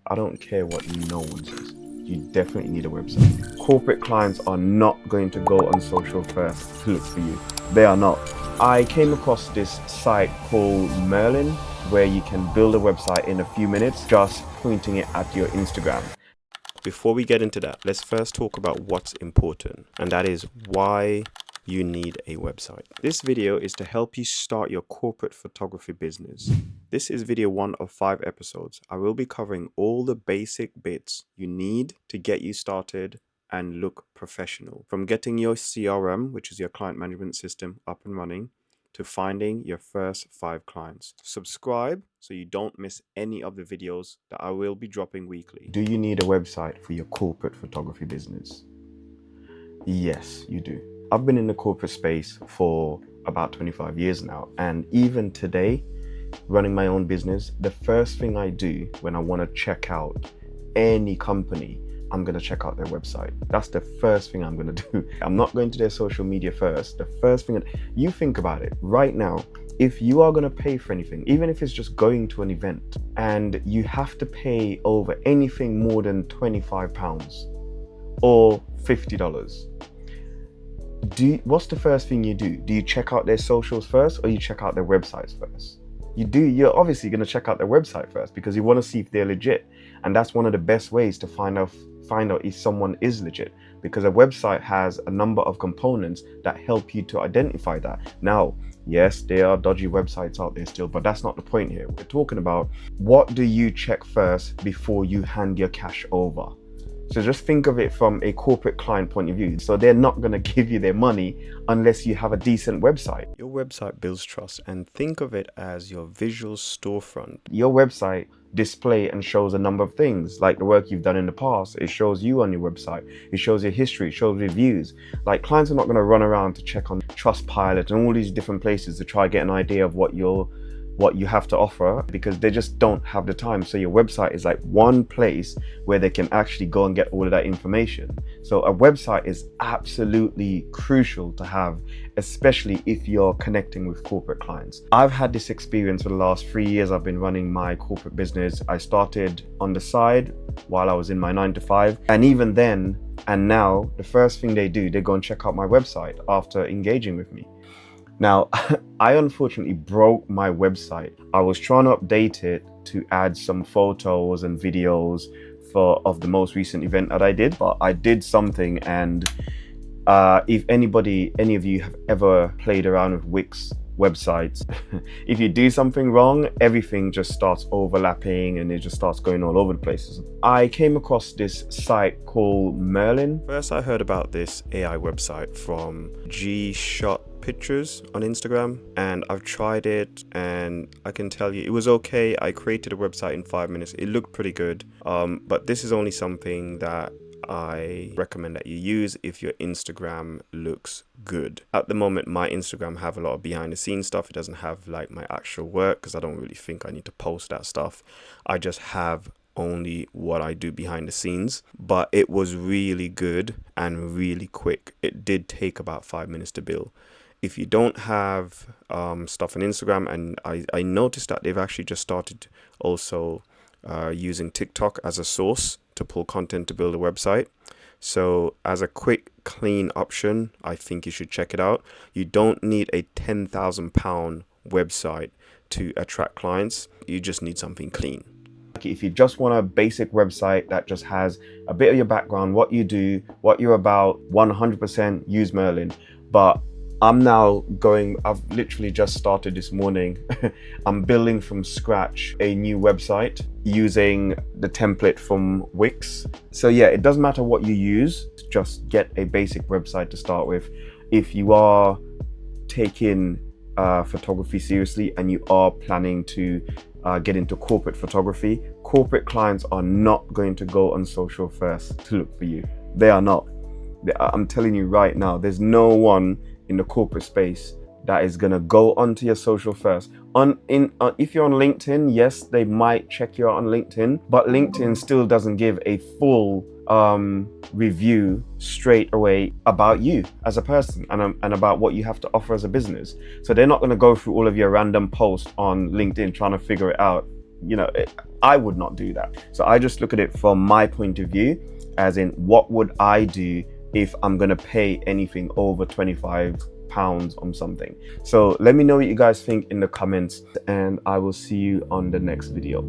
I don't care what no one says. You definitely need a website. Corporate clients are not going to go on social first to look for you. They are not. I came across this site called Merlin where you can build a website in a few minutes just pointing it at your Instagram. Before we get into that, let's first talk about what's important, and that is why you need a website. This video is to help you start your corporate photography business. This is video 1 of 5 episodes. I will be covering all the basic bits you need to get you started and look professional. From getting your CRM, which is your client management system, up and running, to finding your first 5 clients. Subscribe so you don't miss any of the videos that I will be dropping weekly. Do you need a website for your corporate photography business? Yes, you do. I've been in the corporate space for about 25 years now, and even today, running my own business, the first thing I do when I want to check out any company, I'm going to check out their website. That's the first thing I'm going to do. I'm not going to their social media first. The first thing, you think about it right now, if you are going to pay for anything, even if it's just going to an event, and you have to pay over anything more than £25 or $50, what's the first thing you do? Do you check out their socials first, or you check out their websites first? You're obviously going to check out their website first because you want to see if they're legit. And that's one of the best ways to find out if someone is legit, because a website has a number of components that help you to identify that. Now, yes, there are dodgy websites out there still, but that's not the point here. We're talking about, what do you check first before you hand your cash over? So just think of it from a corporate client point of view. So they're not going to give you their money unless you have a decent website. Your website builds trust, and think of it as your visual storefront. Your website display and shows a number of things, like the work you've done in the past. It shows you on your website. It shows your history. It shows reviews. Like, clients are not going to run around to check on Trustpilot and all these different places to try to get an idea of what you have to offer, because they just don't have the time. So your website is like one place where they can actually go and get all of that information. So a website is absolutely crucial to have, especially if you're connecting with corporate clients. I've had this experience for the last 3 years. I've been running my corporate business. I started on the side while I was in my 9-to-5, and even then and now, the first thing they do, they go and check out my website after engaging with me. Now, I unfortunately broke my website. I was trying to update it to add some photos and videos of the most recent event that I did, but I did something, and if any of you have ever played around with Wix websites, if you do something wrong, everything just starts overlapping and it just starts going all over the places. I came across this site called Merlin. First, I heard about this AI website from G-Shot Pictures on Instagram, and I've tried it, and I can tell you it was okay. I created a website in 5 minutes. It looked pretty good, but this is only something that I recommend that you use if your Instagram looks good. At the moment, my Instagram have a lot of behind the scenes stuff. It doesn't have like my actual work, because I don't really think I need to post that stuff. I just have only what I do behind the scenes, but it was really good and really quick. It did take about 5 minutes to build. If you don't have stuff on Instagram, and I noticed that they've actually just started also using TikTok as a source to pull content to build a website. So as a quick, clean option, I think you should check it out. You don't need a £10,000 website to attract clients. You just need something clean. If you just want a basic website that just has a bit of your background, what you do, what you're about, 100% use Merlin. But I've literally just started this morning. I'm building from scratch a new website using the template from Wix. So yeah, it doesn't matter what you use, just get a basic website to start with. If you are taking photography seriously and you are planning to get into corporate photography, corporate clients are not going to go on social first to look for you. They are not. I'm telling you right now, there's no one in the corporate space that is going to go onto your social first. If you're on LinkedIn, yes, they might check you out on LinkedIn, but LinkedIn still doesn't give a full review straight away about you as a person and about what you have to offer as a business. So they're not going to go through all of your random posts on LinkedIn trying to figure it out I would not do that. So I just look at it from my point of view, as in, what would I do if I'm gonna pay anything over £25 on something? So let me know what you guys think in the comments, and I will see you on the next video.